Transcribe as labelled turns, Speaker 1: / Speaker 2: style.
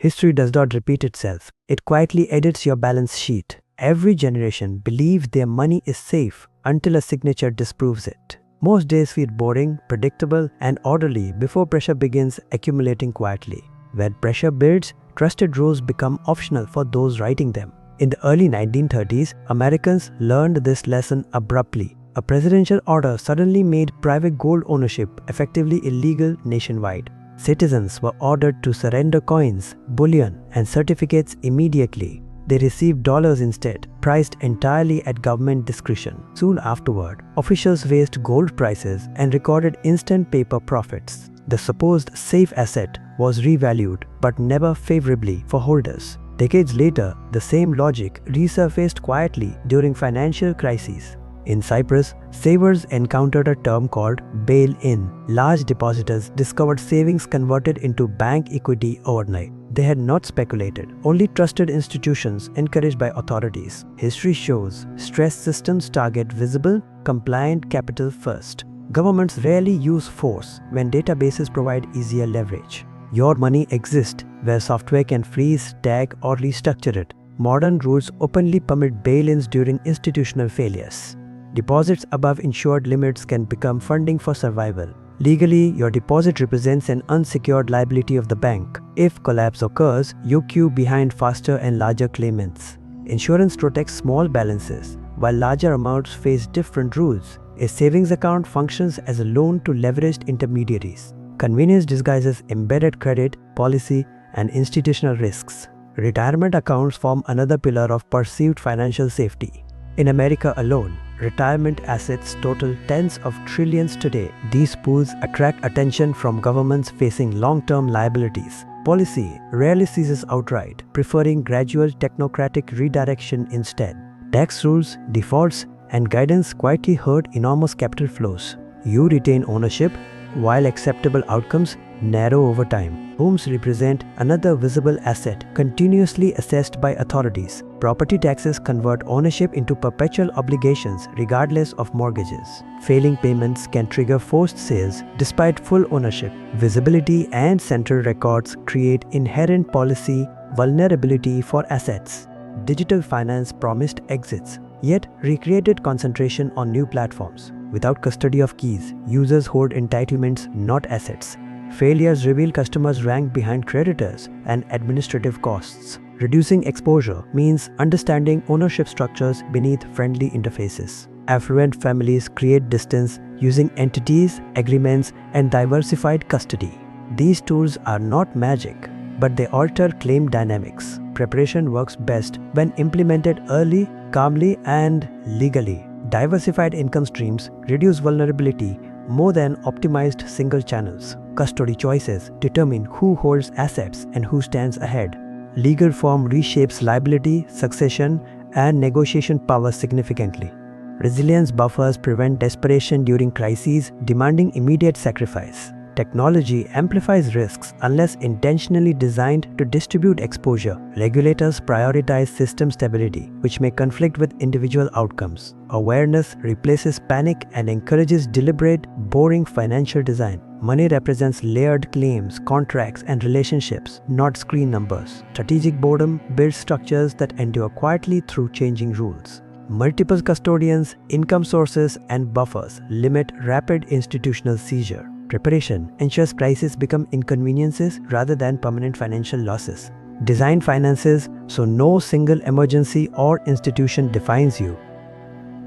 Speaker 1: History does not repeat itself. It quietly edits your balance sheet. Every generation believes their money is safe until a signature disproves it. Most days feel boring, predictable, and orderly before pressure begins accumulating quietly. When pressure builds, trusted rules become optional for those writing them. In the early 1930s, Americans learned this lesson abruptly. A presidential order suddenly made private gold ownership effectively illegal nationwide. Citizens were ordered to surrender coins, bullion, and certificates immediately. They received dollars instead, priced entirely at government discretion. Soon afterward, officials raised gold prices and recorded instant paper profits. The supposed safe asset was revalued, but never favorably for holders. Decades later, the same logic resurfaced quietly during financial crises. In Cyprus, savers encountered a term called bail-in. Large depositors discovered savings converted into bank equity overnight. They had not speculated, only trusted institutions encouraged by authorities. History shows stress systems target visible, compliant capital first. Governments rarely use force when databases provide easier leverage. Your money exists where software can freeze, tag, or restructure it. Modern rules openly permit bail-ins during institutional failures. Deposits above insured limits can become funding for survival. Legally, your deposit represents an unsecured liability of the bank. If collapse occurs, you queue behind faster and larger claimants. Insurance protects small balances, while larger amounts face different rules. A savings account functions as a loan to leveraged intermediaries. Convenience disguises embedded credit, policy, and institutional risks. Retirement accounts form another pillar of perceived financial safety. In America alone, retirement assets total tens of trillions today. These pools attract attention from governments facing long-term liabilities. Policy rarely ceases outright, preferring gradual technocratic redirection instead. Tax rules, defaults, and guidance quietly herd enormous capital flows. You retain ownership, while acceptable outcomes narrow over time. Homes represent another visible asset continuously assessed by authorities. Property taxes convert ownership into perpetual obligations regardless of mortgages. Failing payments can trigger forced sales despite full ownership. Visibility and central records create inherent policy vulnerability for assets. Digital finance promised exits, yet recreated concentration on new platforms. Without custody of keys, users hold entitlements, not assets. Failures reveal customers rank behind creditors and administrative costs. Reducing exposure means understanding ownership structures beneath friendly interfaces. Affluent families create distance using entities, agreements, and diversified custody. These tools are not magic, but they alter claim dynamics. Preparation works best when implemented early, calmly, and legally. Diversified income streams reduce vulnerability more than optimized single channels. Custody choices determine who holds assets and who stands ahead. Legal form reshapes liability, succession, and negotiation power significantly. Resilience buffers prevent desperation during crises demanding immediate sacrifice. Technology amplifies risks unless intentionally designed to distribute exposure. Regulators prioritize system stability, which may conflict with individual outcomes. Awareness replaces panic and encourages deliberate, boring financial design. Money represents layered claims, contracts, and relationships, not screen numbers. Strategic boredom builds structures that endure quietly through changing rules. Multiple custodians, income sources, and buffers limit rapid institutional seizure. Preparation ensures prices become inconveniences rather than permanent financial losses. Design finances so no single emergency or institution defines you.